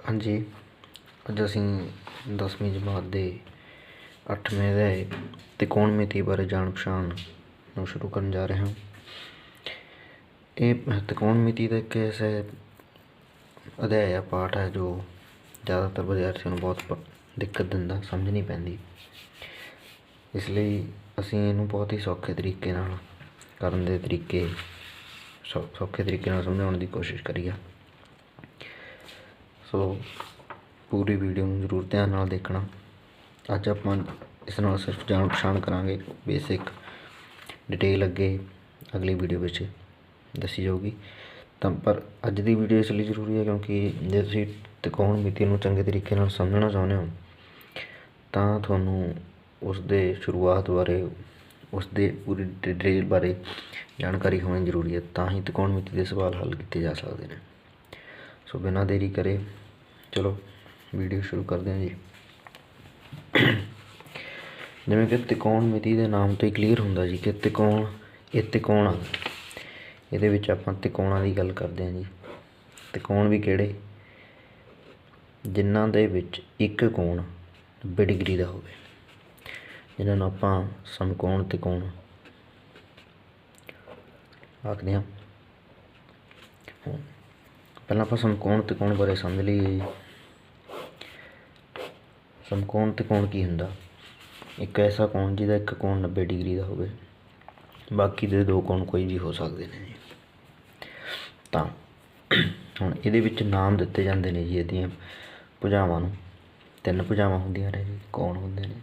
ਹਾਂਜੀ, ਅੱਜ ਅਸੀਂ 10ਵੀਂ ਜਮਾਤ ਦੇ 8ਵੇਂ ਅਧਿਆਏ ਤਿਕੋਣਮਿਤੀ ਬਾਰੇ ਜਾਣ ਪਛਾਣ ਨੂੰ ਸ਼ੁਰੂ ਕਰਨ ਜਾ ਰਹੇ ਹਾਂ। ਇਹ ਤਿਕੋਣਮਿਤੀ ਦਾ ਇੱਕ ਐਸਾ ਅਧਿਆਇ ਆ, ਪਾਠ ਹੈ ਜੋ ਜ਼ਿਆਦਾਤਰ ਵਿਦਿਆਰਥੀਆਂ ਨੂੰ ਬਹੁਤ ਦਿੱਕਤ ਦਿੰਦਾ, ਸਮਝ ਨਹੀਂ ਪੈਂਦੀ। ਇਸ ਲਈ ਅਸੀਂ ਇਹਨੂੰ ਬਹੁਤ ਹੀ ਸੌਖੇ ਤਰੀਕੇ ਨਾਲ ਸਮਝਾਉਣ ਦੀ ਕੋਸ਼ਿਸ਼ ਕਰੀ ਆ। ਸੋ ਪੂਰੀ ਵੀਡੀਓ ਨੂੰ ਜ਼ਰੂਰ ਧਿਆਨ ਨਾਲ ਦੇਖਣਾ। ਅੱਜ ਆਪਾਂ ਇਸ ਨਾਲ ਸਿਰਫ ਜਾਣ ਪਛਾਣ ਕਰਾਂਗੇ, ਬੇਸਿਕ ਡਿਟੇਲ ਅੱਗੇ ਅਗਲੀ ਵੀਡੀਓ ਵਿੱਚ ਦੱਸੀ ਜਾਊਗੀ। ਤਾਂ ਪਰ ਅੱਜ ਦੀ ਵੀਡੀਓ ਇਸ ਲਈ ਜ਼ਰੂਰੀ ਹੈ ਕਿਉਂਕਿ ਜੇ ਤੁਸੀਂ ਤਿਕੋਣਮਿਤੀ ਨੂੰ ਚੰਗੇ ਤਰੀਕੇ ਨਾਲ ਸਮਝਣਾ ਚਾਹੁੰਦੇ ਹੋ ਤਾਂ ਤੁਹਾਨੂੰ ਉਸ ਦੇ ਸ਼ੁਰੂਆਤ ਬਾਰੇ, ਉਸ ਦੇ ਪੂਰੀ ਡਿਟੇਲ ਬਾਰੇ ਜਾਣਕਾਰੀ ਹੋਣੀ ਜ਼ਰੂਰੀ ਹੈ, ਤਾਂ ਹੀ ਤਿਕੋਣਮਿਤੀ ਦੇ ਸਵਾਲ ਹੱਲ ਕੀਤੇ ਜਾ ਸਕਦੇ ਨੇ। ਸੋ ਬਿਨਾਂ ਦੇਰੀ ਕਰੇ ਚਲੋ ਵੀਡੀਓ ਸ਼ੁਰੂ ਕਰਦੇ ਹਾਂ ਜੀ। ਜਿਵੇਂ ਕਿ ਤਿਕੋਣਮਿਤੀ ਦੇ ਨਾਮ ਤੋਂ ਹੀ ਕਲੀਅਰ ਹੁੰਦਾ ਜੀ ਕਿ ਤਿਕੋਣ ਆ। ਇਹਦੇ ਵਿੱਚ ਆਪਾਂ ਤਿਕੋਣਾਂ ਦੀ ਗੱਲ ਕਰਦੇ ਹਾਂ ਜੀ। ਤਿਕੋਣ ਵੀ ਕਿਹੜੇ? ਜਿਨ੍ਹਾਂ ਦੇ ਵਿੱਚ ਇੱਕ ਕੋਣ 90 ਡਿਗਰੀ ਦਾ ਹੋਵੇ, ਜਿਨ੍ਹਾਂ ਨੂੰ ਆਪਾਂ ਸਮਕੋਣ ਤਿਕੋਣ ਆਖਦੇ ਹਾਂ। ਪਹਿਲਾਂ ਆਪਾਂ ਸਮਕੋਣ ਤਿਕੋਣ ਬਾਰੇ ਸਮਝ ਲਈਏ। ਸਮਕੋਣ ਤਿਕੋਣ ਕੀ ਹੁੰਦਾ? ਇੱਕ ਐਸਾ ਕੋਣ ਜਿਹਦਾ ਇੱਕ ਕੋਣ 90 ਡਿਗਰੀ ਦਾ ਹੋਵੇ, ਬਾਕੀ ਦੇ ਦੋ ਕੋਣ ਕੋਈ ਵੀ ਹੋ ਸਕਦੇ ਨੇ ਜੀ। ਤਾਂ ਹੁਣ ਇਹਦੇ ਵਿੱਚ ਨਾਮ ਦਿੱਤੇ ਜਾਂਦੇ ਨੇ ਜੀ ਇਹਦੀਆਂ ਭੁਜਾਵਾਂ ਨੂੰ। 3 ਭੁਜਾਵਾਂ ਹੁੰਦੀਆਂ ਨੇ ਜੀ, ਕੋਣ ਹੁੰਦੇ ਨੇ।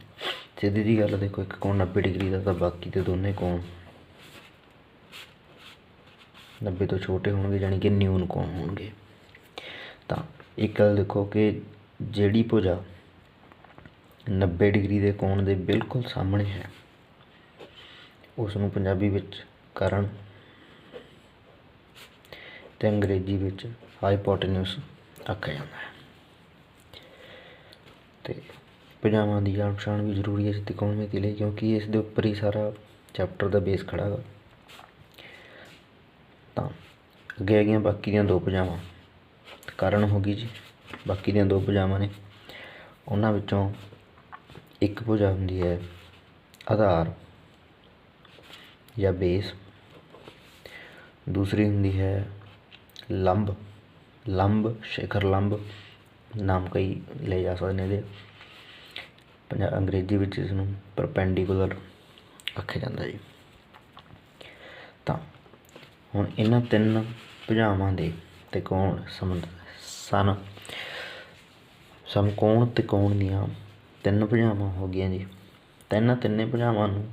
ਸਿੱਧੀ ਜਿਹੀ ਗੱਲ ਦੇਖੋ, ਇੱਕ ਕੋਣ 90 ਡਿਗਰੀ ਦਾ ਤਾਂ ਬਾਕੀ ਦੇ ਦੋਨੇ ਕੋਣ 90 ਤੋਂ ਛੋਟੇ ਹੋਣਗੇ, ਜਾਣੀ ਕਿ ਨਿਊਨ ਕੋਣ ਹੋਣਗੇ। ਤਾਂ ਇੱਕ ਗੱਲ ਦੇਖੋ ਕਿ ਜਿਹੜੀ ਭੁਜਾ 90 ਡਿਗਰੀ ਦੇ ਕੋਣ ਦੇ ਬਿਲਕੁਲ ਸਾਹਮਣੇ ਹੈ, ਉਸ ਨੂੰ ਪੰਜਾਬੀ ਵਿੱਚ ਕਰਨ ਅਤੇ ਅੰਗਰੇਜ਼ੀ ਵਿੱਚ ਹਾਈਪੋਟੇਨਿਊਸ ਆਖਿਆ ਜਾਂਦਾ ਹੈ। ਅਤੇ ਭੁਜਾਵਾਂ ਦੀ ਜਾਣ ਪਛਾਣ ਵੀ ਜ਼ਰੂਰੀ ਹੈ ਤਿਕੋਣਮਿਤੀ ਲਈ, ਕਿਉਂਕਿ ਇਸ ਦੇ ਉੱਪਰ ਹੀ ਸਾਰਾ ਚੈਪਟਰ ਦਾ ਬੇਸ ਖੜ੍ਹਾ ਗਾ। ਤਾਂ ਅੱਗੇ ਹੈਗੀਆਂ ਬਾਕੀ ਦੀਆਂ 2 ਭੁਜਾਵਾਂ। ਕਰਨ ਹੋ ਗਈ ਜੀ, ਬਾਕੀ ਦੀਆਂ 2 ਭੁਜਾਵਾਂ ਨੇ। ਉਹਨਾਂ ਵਿੱਚੋਂ ਇੱਕ ਭੁਜਾ ਹੁੰਦੀ ਹੈ ਆਧਾਰ ਜਾਂ ਬੇਸ, ਦੂਸਰੀ ਹੁੰਦੀ ਹੈ ਲੰਬ, ਸ਼ਿਖਰ ਲੰਬ ਨਾਮ ਕਈ ਲਏ ਜਾ ਸਕਦੇ ਨੇ ਇਹਦੇ। ਅੰਗਰੇਜ਼ੀ ਵਿੱਚ ਇਸ ਨੂੰ ਪਰਪੈਂਡੀਕੂਲਰ ਆਖਿਆ ਜਾਂਦਾ ਜੀ। ਤਾਂ ਹੁਣ ਇਹਨਾਂ 3 ਭੁਜਾਵਾਂ ਦੇ ਤਿਕੋਣ ਸਨ। ਸਮਕੋਣ ਤਿਕੋਣ ਦੀਆਂ 3 ਭੁਜਾਵਾਂ ਹੋ ਗਈਆਂ ਜੀ। ਤਿੰਨੇ ਭੁਜਾਵਾਂ ਨੂੰ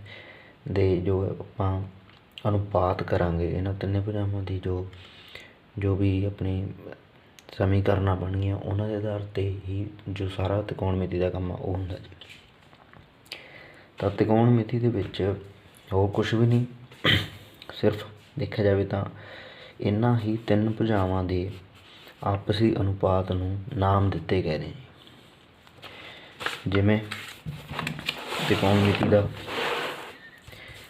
ਦੇ ਜੋ ਆਪਾਂ ਅਨੁਪਾਤ ਕਰਾਂਗੇ, ਇਹਨਾਂ 3 ਭੁਜਾਵਾਂ ਦੀ ਜੋ ਵੀ ਆਪਣੀ ਸਮੀਕਰਨਾਂ ਬਣਗੀਆਂ, ਉਹਨਾਂ ਦੇ ਆਧਾਰ 'ਤੇ ਹੀ ਜੋ ਸਾਰਾ ਤਿਕੋਣਮਿਤੀ ਦਾ ਕੰਮ ਆ ਉਹ ਹੁੰਦਾ ਜੀ। ਤਾਂ ਤਿਕੋਣਮਿਤੀ ਦੇ ਵਿੱਚ ਹੋਰ ਕੁਛ ਵੀ ਨਹੀਂ, ਸਿਰਫ ਦੇਖਿਆ ਜਾਵੇ ਤਾਂ ਇਹਨਾਂ ਹੀ 3 ਭੁਜਾਵਾਂ ਦੇ ਆਪਸੀ ਅਨੁਪਾਤ ਨੂੰ ਨਾਮ ਦਿੱਤੇ ਗਏ ਨੇ। ਜਿਵੇਂ ਤਿਕੋਣਮਿਤੀ ਦਾ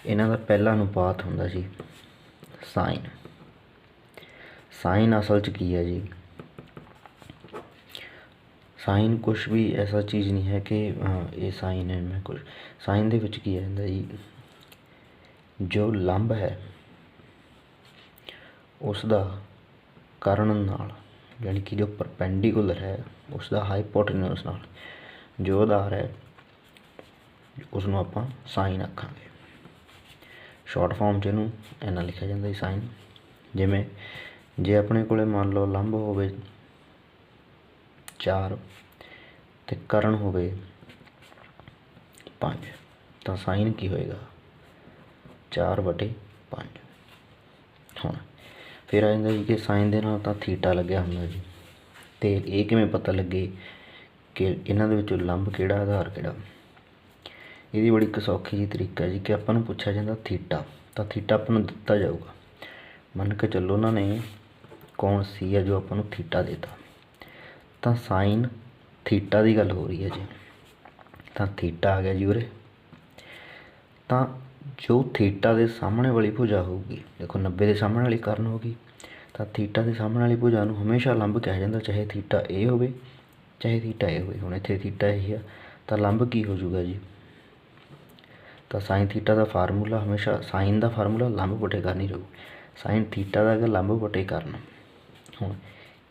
ਇਹਨਾਂ ਦਾ ਪਹਿਲਾ ਅਨੁਪਾਤ ਹੁੰਦਾ ਜੀ ਸਾਈਨ। ਸਾਈਨ ਅਸਲ 'ਚ ਕੀ ਹੈ ਜੀ? ਸਾਈਨ ਕੁਛ ਵੀ ਐਸਾ ਚੀਜ਼ ਨਹੀਂ ਹੈ ਕਿ ਇਹ ਸਾਈਨ ਹੈ। ਸਾਈਨ ਦੇ ਵਿੱਚ ਕੀ ਹੁੰਦਾ ਜੀ, ਜੋ ਲੰਬ ਹੈ ਉਸ ਦਾ ਕਰਨ ਨਾਲ, ਯਾਨੀ ਕਿ ਜੋ ਪਰਪੈਂਡੀਕੂਲਰ ਹੈ ਉਸ ਦਾ ਹਾਈਪੋਟੇਨਿਊਸ ਨਾਲ ਜੋ ਆਧਾਰ ਹੈ ਉਸ ਨੂੰ ਆਪਾਂ ਸਾਈਨ ਆਖਾਂਗੇ। ਸ਼ਾਰਟ ਫਾਰਮ 'ਚ ਇਹਨੂੰ ਇੰਨਾ ਲਿਖਿਆ ਜਾਂਦਾ ਜੀ ਸਾਈਨ। ਜਿਵੇਂ ਜੇ ਆਪਣੇ ਕੋਲ ਮੰਨ ਲਓ ਲੰਬ ਹੋਵੇ 4 ਅਤੇ ਕਰਨ ਹੋਵੇ 5, ਤਾਂ ਸਾਈਨ ਕੀ ਹੋਏਗਾ? 4/5। ਹੁਣ ਫਿਰ ਆ ਜਾਂਦਾ ਜੀ ਕਿ ਸਾਈਨ ਦੇ ਨਾਲ ਤਾਂ ਥੀਟਾ ਲੱਗਿਆ ਹੁੰਦਾ ਜੀ। ਅਤੇ ਇਹ ਕਿਵੇਂ ਪਤਾ ਲੱਗੇ ਕਿ ਇਹਨਾਂ ਦੇ ਵਿੱਚੋਂ ਲੰਬ ਕਿਹੜਾ, ਆਧਾਰ ਕਿਹੜਾ? ਇਹਦੀ ਬੜੀ ਇੱਕ ਸੌਖੀ ਜਿਹੀ ਤਰੀਕਾ ਜੀ ਕਿ ਆਪਾਂ ਨੂੰ ਪੁੱਛਿਆ ਜਾਂਦਾ ਥੀਟਾ, ਤਾਂ ਥੀਟਾ ਆਪਾਂ ਨੂੰ ਦਿੱਤਾ ਜਾਊਗਾ। ਮੰਨ ਕੇ ਚੱਲੋ ਉਹਨਾਂ ਨੇ ਕੌਣ ਸੀ ਹੈ ਜੋ ਆਪਾਂ ਨੂੰ ਥੀਟਾ ਦੇਤਾ, ਤਾਂ ਸਾਈਨ ਥੀਟਾ ਦੀ ਗੱਲ ਹੋ ਰਹੀ ਹੈ ਜੀ। ਤਾਂ ਥੀਟਾ ਆ ਗਿਆ ਜੀ ਉਰੇ। ਤਾਂ ਜੋ ਥੀਟਾ ਦੇ ਸਾਹਮਣੇ ਵਾਲੀ ਭੁਜਾ ਹੋਊਗੀ, ਦੇਖੋ 90 ਦੇ ਸਾਹਮਣੇ ਵਾਲੀ ਕਰਨ ਹੋ ਗਈ, ਤਾਂ ਥੀਟਾ ਦੇ ਸਾਹਮਣੇ ਵਾਲੀ ਭੁਜਾ ਨੂੰ ਹਮੇਸ਼ਾ ਲੰਬ ਕਿਹਾ ਜਾਂਦਾ, ਚਾਹੇ ਥੀਟਾ ਇਹ ਹੋਵੇ ਚਾਹੇ ਥੀਟਾ ਇਹ ਹੋਵੇ। ਹੁਣ ਇੱਥੇ ਥੀਟਾ ਇਹ ਆ ਤਾਂ ਲੰਬ ਕੀ ਹੋ ਜਾਊਗਾ ਜੀ, ਤਾਂ ਸਾਈਨ ਥੀਟਾ ਦਾ ਫਾਰਮੂਲਾ ਹਮੇਸ਼ਾ, ਸਾਈਨ ਦਾ ਫਾਰਮੂਲਾ ਲੰਬ ਬਟੇ ਕਰਨ ਹੀ ਰਹੂ। ਸਾਈਨ ਥੀਟਾ ਦਾ ਹੈਗਾ ਲੰਬ ਬਟੇ ਕਰਨ। ਹੁਣ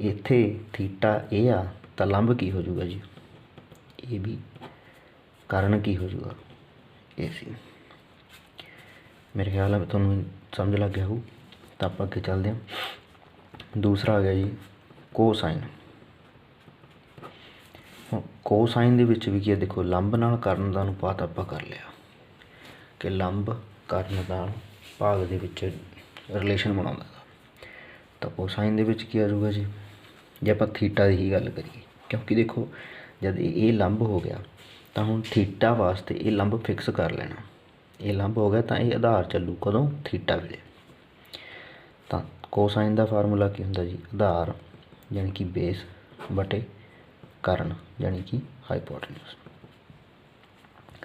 ਇੱਥੇ ਥੀਟਾ ਇਹ ਆ ਤਾਂ ਲੰਬ ਕੀ ਹੋ ਜਾਊਗਾ ਜੀ, ਇਹ ਵੀ। ਕਰਨ ਕੀ ਹੋ ਜਾਊਗਾ, ਇਹ ਸੀ। ਮੇਰੇ ਖਿਆਲ ਨਾਲ ਤੁਹਾਨੂੰ ਸਮਝ ਲੱਗ ਗਿਆ ਹੋਊ। ਤਾਂ ਆਪਾਂ ਅੱਗੇ ਚੱਲਦੇ ਹਾਂ। ਦੂਸਰਾ ਆ ਗਿਆ ਜੀ ਕੋਸਾਈਨ। ਹੁਣ ਕੋਸਾਈਨ ਦੇ ਵਿੱਚ ਵੀ ਕੀ ਹੈ, ਦੇਖੋ ਲੰਬ ਨਾਲ ਕਰਨ ਦਾ ਅਨੁਪਾਤ ਆਪਾਂ ਕਰ ਲਿਆ ਕਿ ਲੰਬ ਕਰਨ ਨਾਲ ਭਾਗ ਦੇ ਵਿੱਚ ਰਿਲੇਸ਼ਨ ਬਣਾਉਂਦਾ ਗਾ। ਤਾਂ ਕੋਸਾਈਨ ਦੇ ਵਿੱਚ ਕੀ ਆ ਜਾਊਗਾ ਜੀ, ਜੇ ਆਪਾਂ ਥੀਟਾ ਦੀ ਹੀ ਗੱਲ ਕਰੀਏ, ਕਿਉਂਕਿ ਦੇਖੋ ਜਦ ਇਹ ਲੰਬ ਹੋ ਗਿਆ ਤਾਂ ਹੁਣ ਥੀਟਾ ਵਾਸਤੇ ਇਹ ਲੰਬ ਫਿਕਸ ਕਰ ਲੈਣਾ। ਇਹ ਲੰਬ ਹੋ ਗਿਆ ਤਾਂ ਇਹ ਆਧਾਰ ਚੱਲੂ ਕਦੋਂ, ਥੀਟਾ ਵੇਲੇ। ਤਾਂ ਕੋਸਾਈਨ ਦਾ ਫਾਰਮੂਲਾ ਕੀ ਹੁੰਦਾ ਜੀ, ਆਧਾਰ ਯਾਨੀ ਕਿ ਬੇਸ ਬਟੇ ਕਰਨ ਯਾਨੀ ਕਿ ਹਾਈਪੋਟਨਿਊਸ।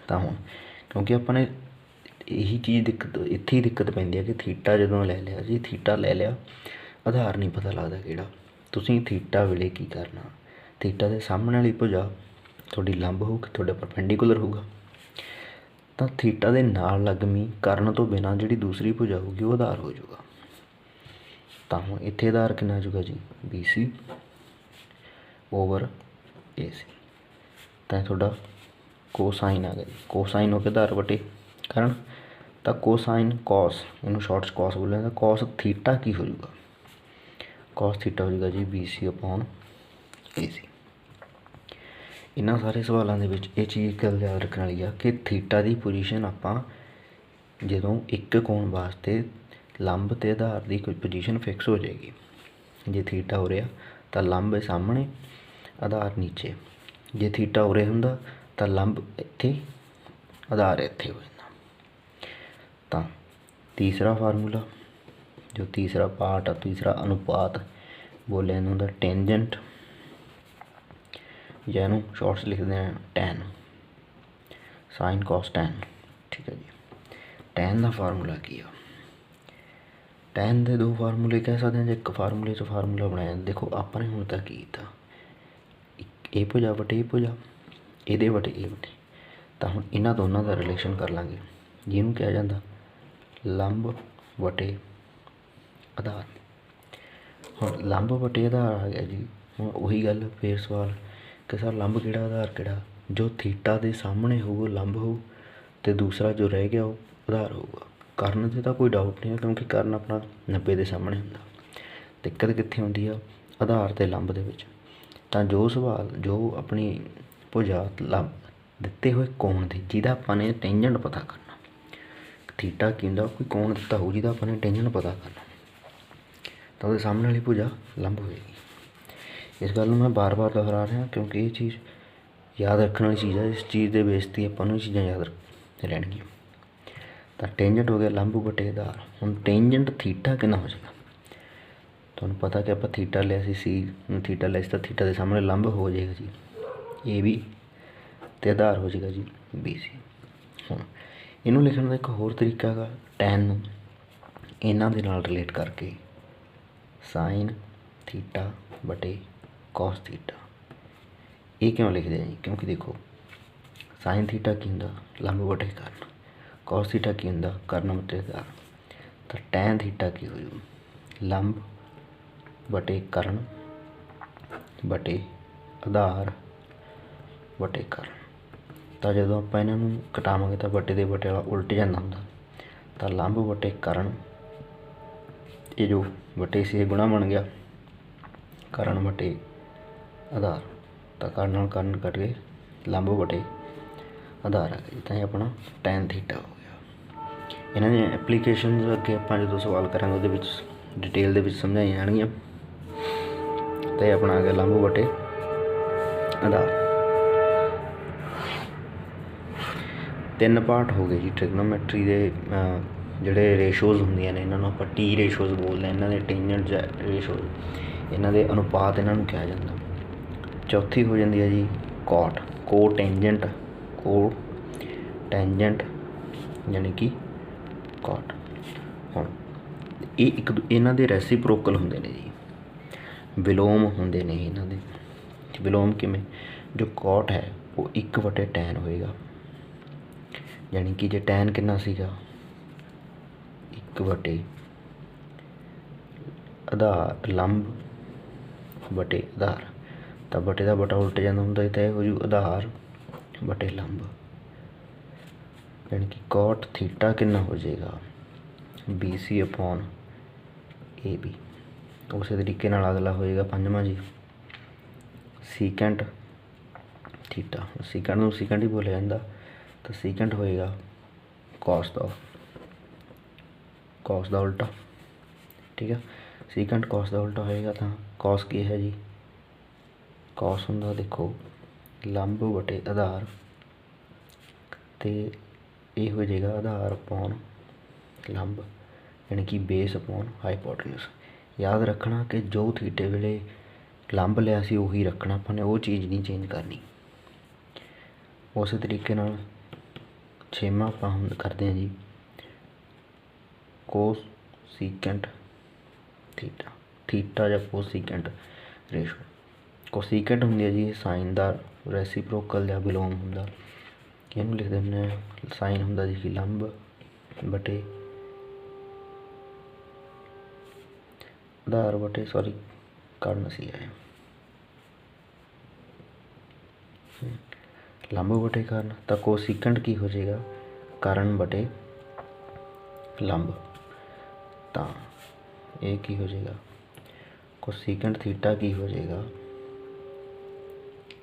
ਤਾਂ ਹੁਣ ਕਿਉਂਕਿ ਆਪਾਂ ਨੇ ਇਹੀ ਚੀਜ਼ ਦਿੱਕਤ ਇੱਥੇ ਹੀ ਦਿੱਕਤ ਪੈਂਦੀ ਹੈ ਕਿ ਥੀਟਾ ਜਦੋਂ ਲੈ ਲਿਆ ਜੀ, ਥੀਟਾ ਲੈ ਲਿਆ, ਆਧਾਰ ਨਹੀਂ ਪਤਾ ਲੱਗਦਾ ਕਿਹੜਾ। ਤੁਸੀਂ ਥੀਟਾ ਵੇਲੇ ਕੀ ਕਰਨਾ, ਥੀਟਾ ਦੇ ਸਾਹਮਣੇ ਵਾਲੀ ਭੁਜਾ ਤੁਹਾਡੀ ਲੰਬ ਹੋਊਗੀ, ਤੁਹਾਡਾ ਪਰਪੈਂਡੀਕੂਲਰ ਹੋਊਗਾ। ਤਾਂ ਥੀਟਾ ਦੇ ਨਾਲ ਲੱਗਮੀ ਕਰਨ ਤੋਂ ਬਿਨਾਂ ਜਿਹੜੀ ਦੂਸਰੀ ਭੁਜਾ ਹੋਊਗੀ ਉਹ ਆਧਾਰ ਹੋ ਜਾਊਗਾ। ਤਾਂ ਹੁਣ ਇੱਥੇ ਆਧਾਰ ਕਿੰਨਾ ਆ ਜਾਊਗਾ ਜੀ, BC ਓਵਰ AC। ਤਾਂ ਤੁਹਾਡਾ ਕੋਸਾਈਨ ਆ ਗਿਆ ਜੀ। ਕੋਸਾਈਨ ਹੋ ਕੇ ਆਧਾਰ ਬਟੇ ਕਰਨ। ਤਾਂ ਕੋਸਾਈਨ ਕੋਸ, ਇਹਨੂੰ ਸ਼ਾਰਟ 'ਚ ਕੋਸ ਬੋਲਿਆ ਜਾਂਦਾ। ਕੋਸ ਥੀਟਾ ਕੀ ਹੋ ਜਾਊਗਾ, ਕੋਸ ਥੀਟਾ ਹੋ ਜਾਊਗਾ ਜੀ BC ਅਪੋਨ AC। ਇਹਨਾਂ ਸਾਰੇ ਸਵਾਲਾਂ ਦੇ ਵਿੱਚ ਇਹ ਚੀਜ਼ ਗੱਲ ਯਾਦ ਰੱਖਣ ਵਾਲੀ ਆ ਕਿ ਥੀਟਾ ਦੀ ਪੋਜੀਸ਼ਨ ਆਪਾਂ ਜਦੋਂ ਇੱਕ ਕੋਣ ਵਾਸਤੇ ਲੰਬ ਅਤੇ ਆਧਾਰ ਦੀ ਕੋਈ ਪੋਜੀਸ਼ਨ ਫਿਕਸ ਹੋ ਜਾਏਗੀ। ਜੇ ਥੀਟਾ ਹੋ ਰਿਹਾ ਤਾਂ ਲੰਬ ਸਾਹਮਣੇ, ਆਧਾਰ ਨੀਚੇ। ਜੇ ਥੀਟਾ ਉਰੇ ਹੁੰਦਾ ਤਾਂ ਲੰਬ ਇੱਥੇ, ਆਧਾਰ ਇੱਥੇ ਹੋ ਜਾਂਦਾ। ਤਾਂ ਤੀਸਰਾ ਫਾਰਮੂਲਾ, ਜੋ ਤੀਸਰਾ ਪਾਰਟ ਆ, ਤੀਸਰਾ ਅਨੁਪਾਤ ਬੋਲਿਆ ਇਹਨੂੰ ਹੁੰਦਾ ਟੈਂਜੈਂਟ, ਜਾਂ ਇਹਨੂੰ ਸ਼ਾਰਟਸ ਲਿਖਦੇ ਹਾਂ ਟੈਨ, ਸਾਈਨ ਕੋਸ ਟੈਨ। ਠੀਕ ਹੈ ਜੀ। ਟੈਨ ਦਾ ਫਾਰਮੂਲਾ ਕੀ ਆ, ਟੈਨ ਦੇ ਦੋ ਫਾਰਮੂਲੇ ਕਹਿ ਸਕਦੇ ਹਾਂ, ਜੇ ਇੱਕ ਫਾਰਮੂਲੇ 'ਚ ਫਾਰਮੂਲਾ ਬਣਾਇਆ। ਦੇਖੋ ਆਪਾਂ ਨੇ ਹੁਣ ਤੱਕ ਕੀ ਕੀਤਾ, ਇਹ ਭੁਜਾ ਵਟੇ ਇਹ ਭੁਜਾ, ਇਹਦੇ ਵਟੇ ਇਹ ਵਟੇ। ਤਾਂ ਹੁਣ ਇਹਨਾਂ ਦੋਨਾਂ ਦਾ ਰਿਲੇਸ਼ਨ ਕਰ ਲਾਂਗੇ, ਜਿਹਨੂੰ ਕਿਹਾ ਜਾਂਦਾ ਲੰਬ ਵਟੇ ਆਧਾਰ। ਹੁਣ ਲੰਬ ਵਟੇ ਆਧਾਰ ਆ ਗਿਆ ਜੀ। ਹੁਣ ਉਹੀ ਗੱਲ, ਫੇਰ ਸਵਾਲ ਕਿ ਸਰ ਲੰਬ ਕਿਹੜਾ ਆਧਾਰ ਕਿਹੜਾ, ਜੋ ਥੀਟਾ ਦੇ ਸਾਹਮਣੇ ਹੋਊ ਲੰਬ ਹੋਊ ਅਤੇ ਦੂਸਰਾ ਜੋ ਰਹਿ ਗਿਆ ਉਹ ਆਧਾਰ ਹੋਊਗਾ। ਕਰਨ 'ਤੇ ਤਾਂ ਕੋਈ ਡਾਊਟ ਨਹੀਂ ਹੈ, ਕਿਉਂਕਿ ਕਰਨ ਆਪਣਾ 90 ਦੇ ਸਾਹਮਣੇ ਹੁੰਦਾ। ਦਿੱਕਤ ਕਿੱਥੇ ਆਉਂਦੀ ਆ, ਆਧਾਰ ਅਤੇ ਲੰਬ ਦੇ ਵਿੱਚ। ਤਾਂ ਜੋ ਸਵਾਲ, ਜੋ ਆਪਣੀ ਭੁਜਾ ਲੰਬ ਦਿੱਤੇ ਹੋਏ ਕੋਣ ਦੇ, ਜਿਹਦਾ ਆਪਾਂ ਨੇ ਟੈਂਜੈਂਟ ਪਤਾ ਕਰਨਾ। ਥੀਟਾ ਕੀ ਹੁੰਦਾ, ਕੋਈ ਕੋਣ ਦਿੱਤਾ ਹੋਊ ਜਿਹਦਾ ਆਪਾਂ ਨੇ ਟੈਂਜੈਂਟ ਪਤਾ ਕਰਨਾ, ਤਾਂ ਉਹਦੇ ਸਾਹਮਣੇ ਵਾਲੀ ਭੁਜਾ ਲੰਬ ਹੋਏਗੀ। ਇਸ ਗੱਲ ਨੂੰ ਮੈਂ ਬਾਰ-ਬਾਰ ਦੁਹਰਾ ਰਿਹਾ ਕਿਉਂਕਿ ਇਹ ਚੀਜ਼ ਯਾਦ ਰੱਖਣ ਵਾਲੀ ਚੀਜ਼ ਹੈ। ਇਸ ਚੀਜ਼ ਦੇ ਬੇਸ 'ਤੇ ਆਪਾਂ ਨੂੰ ਇਹ ਚੀਜ਼ਾਂ ਯਾਦ ਰਹਿਣਗੀਆਂ। ਤਾਂ ਟੈਂਜੈਂਟ ਹੋ ਗਿਆ ਲੰਬ ਬਟੇ ਆਧਾਰ। ਹੁਣ ਟੈਂਜੈਂਟ ਥੀਟਾ ਕਿੰਨਾ ਹੋ ਜਾਏਗਾ, ਤੁਹਾਨੂੰ ਪਤਾ ਕਿ ਆਪਾਂ ਥੀਟਾ ਲਿਆ ਸੀ, ਥੀਟਾ ਲਿਆ ਸੀ ਤਾਂ ਥੀਟਾ ਦੇ ਸਾਹਮਣੇ ਲੰਬ ਹੋ ਜਾਏਗਾ ਜੀ AB, ਅਤੇ ਆਧਾਰ ਹੋ ਜਾਏਗਾ ਜੀ BC। ਹੁਣ ਇਹਨੂੰ ਲਿਖਣ ਦਾ ਇੱਕ ਹੋਰ ਤਰੀਕਾ ਹੈਗਾ, ਟੈਨ ਨੂੰ ਇਹਨਾਂ ਦੇ ਨਾਲ ਰਿਲੇਟ ਕਰਕੇ ਸਾਈਨ ਥੀਟਾ ਬਟੇ ਕੋਸ ਥੀਟਾ। ਇਹ ਕਿਉਂ ਲਿਖਦੇ ਆ ਜੀ, ਕਿਉਂਕਿ ਦੇਖੋ ਸਾਈਨ ਥੀਟਾ ਕੀ ਹੁੰਦਾ, ਲੰਬ ਬਟੇ ਕਰਨ। ਕੋਸ ਥੀਟਾ ਕੀ ਹੁੰਦਾ, ਕਰਨ ਬਟੇ ਆਧਾਰ। ਤਾਂ ਟੈਨ ਥੀਟਾ ਕੀ ਹੋ ਜਾਊ, ਲੰਬ ਬਟੇ ਕਰਨ ਬਟੇ ਆਧਾਰ ਬਟੇ ਕਰਨ। ਤਾਂ ਜਦੋਂ ਆਪਾਂ ਇਹਨਾਂ ਨੂੰ ਘਟਾਵਾਂਗੇ ਤਾਂ ਬਟੇ ਦੇ ਬਟੇ ਵਾਲਾ ਉਲਟ ਜਾਂਦਾ ਹੁੰਦਾ। ਤਾਂ ਲੰਬ ਬਟੇ ਕਰਨ, ਇਹ ਜੋ ਬਟੇ ਸੀ ਇਹ ਗੁਣਾ ਬਣ ਗਿਆ, ਕਰਨ ਬਟੇ ਆਧਾਰ। ਤਾਂ ਕਰਨ ਨਾਲ ਕਰਨ ਕੱਟ ਕੇ ਲੰਬ ਬਟੇ ਆਧਾਰ ਆ ਗਿਆ। ਤਾਂ ਇਹ ਆਪਣਾ ਟੈਨ ਥੀਟਾ ਹੋ ਗਿਆ। ਇਹਨਾਂ ਦੀਆਂ ਐਪਲੀਕੇਸ਼ਨਸ ਅੱਗੇ ਆਪਾਂ ਜਦੋਂ ਸਵਾਲ ਕਰਾਂਗੇ ਉਹਦੇ ਵਿੱਚ ਡਿਟੇਲ ਦੇ ਵਿੱਚ ਸਮਝਾਈਆਂ ਜਾਣਗੀਆਂ। ਤਾਂ ਇਹ ਆਪਣਾ ਆ ਗਿਆ ਲੰਬ ਬਟੇ ਆਧਾਰ। ਤਿੰਨ ਪਾਰਟ ਹੋ ਗਏ ਜੀ ਟ੍ਰਿਗਨੋਮੈਟਰੀ ਦੇ। ਜਿਹੜੇ ਰੇਸ਼ੋਜ਼ ਹੁੰਦੀਆਂ ਨੇ ਇਹਨਾਂ ਨੂੰ ਆਪਾਂ ਟੀ ਰੇਸ਼ੋਜ਼ ਬੋਲਦੇ ਹਾਂ। ਇਹਨਾਂ ਦੇ ਟੈਂਜੈਂਟ ਰੇਸ਼ੋਜ਼, ਇਹਨਾਂ ਦੇ ਅਨੁਪਾਤ ਇਹਨਾਂ ਨੂੰ ਕਿਹਾ ਜਾਂਦਾ। ਚੌਥੀ ਹੋ ਜਾਂਦੀ ਹੈ ਜੀ ਕੋਟ, ਕੋ ਟੈਂਜੈਂਟ ਯਾਨੀ ਕਿ ਕੋਟ। ਹੁਣ ਇਹ ਇੱਕ ਇਹਨਾਂ ਦੇ ਰੈਸੀਪ੍ਰੋਕਲ ਹੁੰਦੇ ਨੇ ਜੀ, ਵਿਲੋਮ ਹੁੰਦੇ ਨੇ ਇਹਨਾਂ ਦੇ। ਵਿਲੋਮ ਕਿਵੇਂ? ਜੋ cot ਹੈ ਉਹ 1/tan ਹੋਏਗਾ, ਯਾਨੀ ਕਿ ਜੇ tan ਕਿੰਨਾ ਸੀਗਾ 1 ਆਧਾਰ ਲੰਬ ਬਟੇ ਆਧਾਰ, ਤਾਂ ਬਟੇ ਦਾ ਬਟਾ ਉਲਟ ਜਾਂਦਾ ਹੁੰਦਾ ਤਾਂ ਇਹ ਹੋ ਜੂ ਆਧਾਰ ਬਟੇ ਲੰਬ, ਯਾਨੀ ਕਿ cot ਥੀਟਾ ਕਿੰਨਾ ਹੋ ਜਾਏਗਾ BC/AB। ਉਸੇ ਤਰੀਕੇ ਨਾਲ ਅਗਲਾ ਹੋਏਗਾ 5ਵਾਂ ਜੀ ਸੀਕੈਂਟ ਥੀਟਾ। ਸੀਕੈਂਟ ਨੂੰ ਸੀਕੈਂਟ ਹੀ ਬੋਲਿਆ ਜਾਂਦਾ, ਤਾਂ ਸੀਕੈਂਟ ਹੋਏਗਾ cos ਦਾ ਉਲਟਾ, ਠੀਕ ਆ। ਸੀਕੈਂਟ cos ਦਾ ਉਲਟਾ ਹੋਏਗਾ ਤਾਂ cos ਕੀ ਹੈ ਜੀ, cos ਹੁੰਦਾ ਦੇਖੋ ਲੰਬ ਬਟੇ ਆਧਾਰ, ਅਤੇ ਇਹ ਹੋ ਜਾਏਗਾ ਆਧਾਰ ਅਪੋਨ ਲੰਬ, ਯਾਨੀ ਕਿ ਬੇਸ ਅਪੋਨ ਹਾਈਪੋਟਨਸ। ਯਾਦ ਰੱਖਣਾ ਕਿ ਜੋ ਥੀਟੇ ਵੇਲੇ ਲੰਬ ਲਿਆ ਸੀ ਉਹੀ ਰੱਖਣਾ ਆਪਾਂ ਨੇ, ਉਹ ਚੀਜ਼ ਨਹੀਂ ਚੇਂਜ ਕਰਨੀ। ਉਸੇ ਤਰੀਕੇ ਨਾਲ 6ਵਾਂ ਆਪਾਂ ਹੁਣ ਕਰਦੇ ਹਾਂ ਜੀ ਕੋਸ ਸੀਕੈਂਟ ਥੀਟਾ। ਥੀਟਾ ਜਾਂ ਕੋਸੀਕੈਂਟ ਰੇਸ਼ੋ। ਕੋਸੀਕੈਂਟ ਹੁੰਦੀ ਹੈ ਜੀ ਸਾਈਨ ਦਾ ਰੈਸੀਪ੍ਰੋਕਲ ਜਾਂ ਵਿਲੋਮ ਹੁੰਦਾ, ਇਹਨੂੰ ਲਿਖ ਦਿੰਦੇ ਹਾਂ ਸਾਈਨ ਹੁੰਦਾ ਜੀ ਲੰਬ ਬਟੇ ਆਧਾਰ ਬਟੇ ਕਾਰਨ ਸੀ ਆਏ ਲੰਬ ਬਟੇ ਕਾਰਨ, ਤਾਂ ਕੋਸੀਕੈਂਟ ਕੀ ਹੋ ਜਾਏਗਾ ਕਾਰਨ ਬਟੇ ਲੰਬ, ਤਾਂ ਇਹ ਕੀ ਹੋ ਜਾਏਗਾ ਕੋਸੀਕੈਂਟ ਥੀਟਾ ਕੀ ਹੋ ਜਾਏਗਾ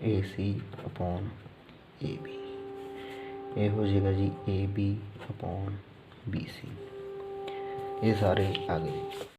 AC/AB। ਇਹ ਹੋ ਜਾਏਗਾ ਜੀ AB/BC। ਇਹ ਸਾਰੇ ਆ ਗਏ।